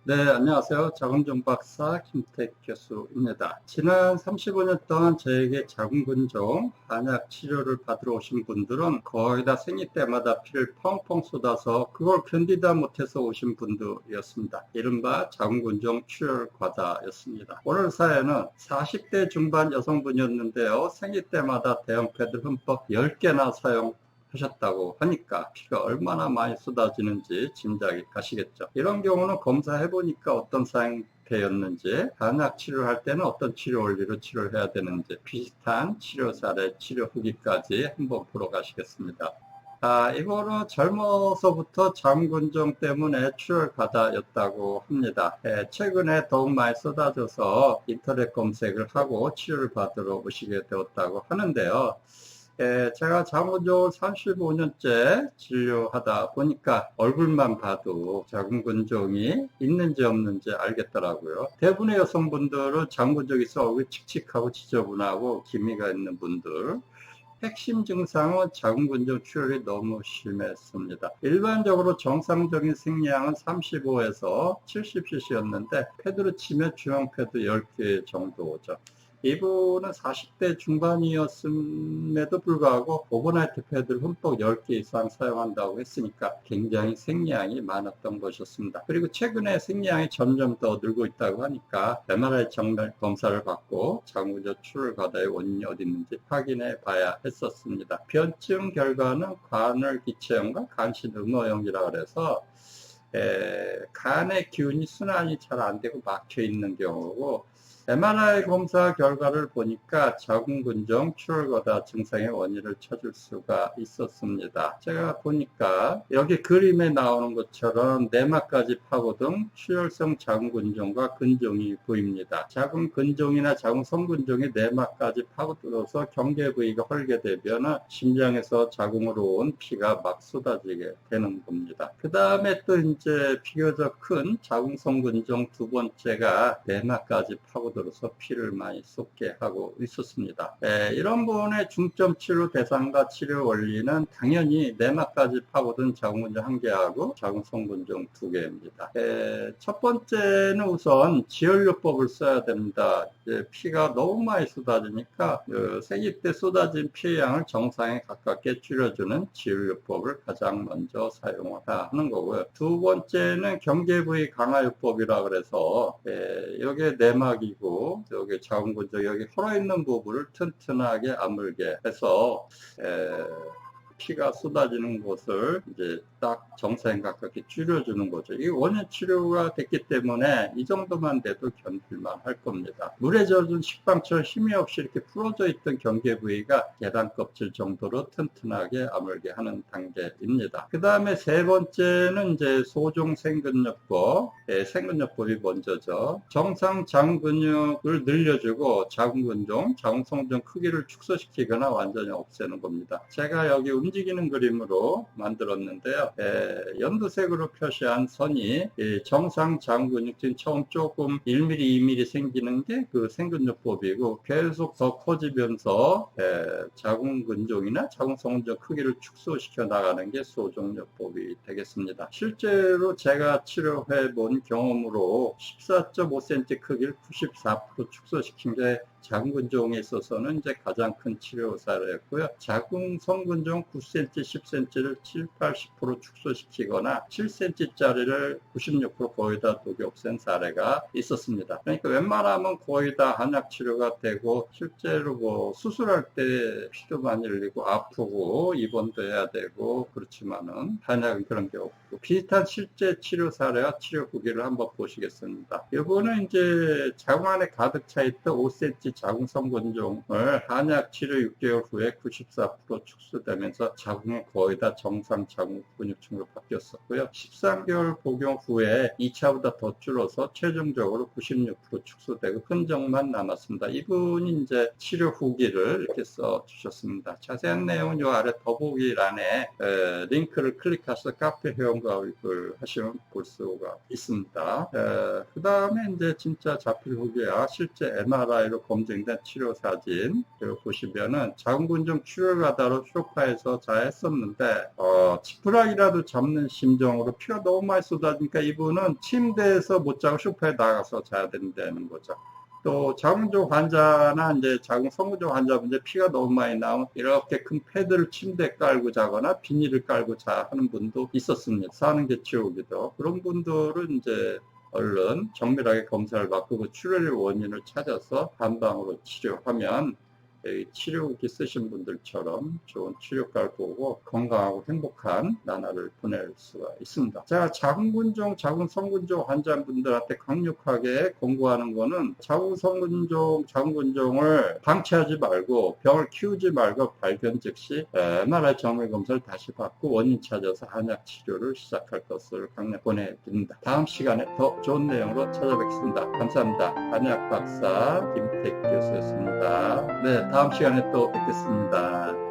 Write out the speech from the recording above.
네, 안녕하세요. 자궁종 박사 김택 교수입니다. 지난 35년 동안 저에게 자궁근종 한약 치료를 받으러 오신 분들은 거의 다 생리 때마다 피를 펑펑 쏟아서 그걸 견디다 못해서 오신 분들이었습니다. 이른바 자궁근종 출혈 과다였습니다. 오늘 사연은 40대 중반 여성분이었는데요. 생리 때마다 대형 패드 흠뻑 10개나 하셨다고 하니까 피가 얼마나 많이 쏟아지는지 짐작이 가시겠죠. 이런 경우는 검사해 보니까 어떤 상태였는지, 한약 치료할 때는 어떤 치료 원리로 치료를 해야 되는지, 비슷한 치료 사례, 치료 후기까지 한번 보러 가시겠습니다. 이거는 젊어서부터 자궁근종 때문에 출혈 과다였다고 합니다. 최근에 더욱 많이 쏟아져서 인터넷 검색을 하고 치료를 받으러 오시게 되었다고 하는데요. 제가 자궁근종을 35년째 진료하다 보니까 얼굴만 봐도 자궁근종이 있는지 없는지 알겠더라고요. 대부분의 여성분들은 자궁근종이 있어 얼굴이 칙칙하고 지저분하고 기미가 있는 분들, 핵심 증상은 자궁근종 출혈이 너무 심했습니다. 일반적으로 정상적인 생리량은 35에서 70cc였는데 패드로 치면 중형 패드 10개 정도죠. 이분은 40대 중반이었음에도 불구하고 오버나이트 패드를 흠뻑 10개 이상 사용한다고 했으니까 굉장히 생리량이 많았던 것이었습니다. 그리고 최근에 생리량이 점점 더 늘고 있다고 하니까 MRI 정밀 검사를 받고 자궁근종 출혈 과다의 원인이 어디 있는지 확인해 봐야 했었습니다. 변증 결과는 관을기체염과 간신음모염이라 그래서 간의 기운이 순환이 잘 안 되고 막혀 있는 경우고, MRI 검사 결과를 보니까 자궁근종 출혈과다 증상의 원인을 찾을 수가 있었습니다. 제가 보니까 여기 그림에 나오는 것처럼 내막까지 파고든 출혈성 자궁근종과 근종이 보입니다. 자궁근종이나 자궁성근종이 내막까지 파고들어서 경계 부위가 헐게 되면 심장에서 자궁으로 온 피가 막 쏟아지게 되는 겁니다. 그 다음에 또 이제 비교적 큰 자궁성근종 두 번째가 내막까지 파고들어서 피를 많이 쏟게 하고 있었습니다. 이런 부분의 중점 치료 대상과 치료 원리는 당연히 내막까지 파고든 자궁근종 1개하고 자궁성근종 2개입니다. 첫 번째는 우선 지혈요법을 써야 됩니다. 피가 너무 많이 쏟아지니까 생리 때 쏟아진 피의 양을 정상에 가깝게 줄여주는 지혈요법을 가장 먼저 사용하는 거고요. 두 번째는 경계부위 강화요법이라 그래서 여기에 내막이고 여기 자궁근종 여기 헐어있는 부분을 튼튼하게 아물게 해서 피가 쏟아지는 곳을 이제 딱 정상에 가깝게 줄여주는 거죠. 이게 원인 치료가 됐기 때문에 이 정도만 돼도 견딜만 할 겁니다. 물에 젖은 식빵처럼 힘이 없이 이렇게 풀어져 있던 경계 부위가 계란 껍질 정도로 튼튼하게 아물게 하는 단계입니다. 그 다음에 세 번째는 이제 소종 생근요법, 생근요법이 먼저죠. 정상 자궁 근육을 늘려주고 자궁근종, 자궁성종 크기를 축소시키거나 완전히 없애는 겁니다. 제가 여기 움직이는 그림으로 만들었는데요. 연두색으로 표시한 선이 정상 자궁근육, 지금 처음 조금 1mm, 2mm 생기는 게 그 생근요법이고, 계속 더 커지면서 자궁근종이나 자궁성종 크기를 축소시켜 나가는 게 소종요법이 되겠습니다. 실제로 제가 치료해 본 경험으로 14.5cm 크기를 94% 축소시킨 게 자궁근종에 있어서는 이제 가장 큰 치료 사례였고요. 자궁성근종 9cm, 10cm를 7, 80% 축소시키거나 7cm짜리를 96% 거의 다 독이 없앤 사례가 있었습니다. 그러니까 웬만하면 거의 다 한약 치료가 되고, 실제로 뭐 수술할 때 피도 많이 흘리고 아프고 입원도 해야 되고 그렇지만은 한약은 그런 게 없고, 비슷한 실제 치료 사례와 치료 후기를 한번 보시겠습니다. 이거는 이제 자궁 안에 가득 차 있던 5cm 자궁성근종을 한약 치료 6개월 후에 94% 축소되면서 자궁이 거의 다 정상 자궁 근육층으로 바뀌었었고요. 13개월 복용 후에 2차보다 더 줄어서 최종적으로 96% 축소되고 흔적만 남았습니다. 이분이 이제 치료 후기를 이렇게 써 주셨습니다. 자세한 내용은 이 아래 더보기란에 링크를 클릭해서 카페 회원가입을 하시면 볼 수가 있습니다. 그 다음에 이제 진짜 자필 후기야 실제 MRI로 검사 검증된 치료 사진 보시면은 자궁근종 출혈가다로 소파에서 자했었는데 지푸라기라도 잡는 심정으로 피가 너무 많이 쏟아지니까 이분은 침대에서 못 자고 소파에 나가서 자야 된다는 거죠. 또 자궁근종 환자나 이제 자궁 성근종 환자분들 피가 너무 많이 나오면 이렇게 큰 패드를 침대에 깔고 자거나 비닐을 깔고 자는 분도 있었습니다. 사는계 치료기도. 그런 분들은 이제 얼른 정밀하게 검사를 받고 그 출혈의 원인을 찾아서 한방으로 치료하면 치료기 쓰신 분들처럼 좋은 치료과를 보고 건강하고 행복한 나날을 보낼 수가 있습니다. 제가 자궁근종, 자궁성근종 환자분들한테 강력하게 권고하는 거는 자궁성근종, 자궁근종을 방치하지 말고 병을 키우지 말고 발견 즉시 MRI 정밀 검사를 다시 받고 원인 찾아서 한약 치료를 시작할 것을 강력 권해드립니다. 다음 시간에 더 좋은 내용으로 찾아뵙겠습니다. 감사합니다. 한약 박사 김택 교수였습니다. 네, 다음 시간에 또 뵙겠습니다.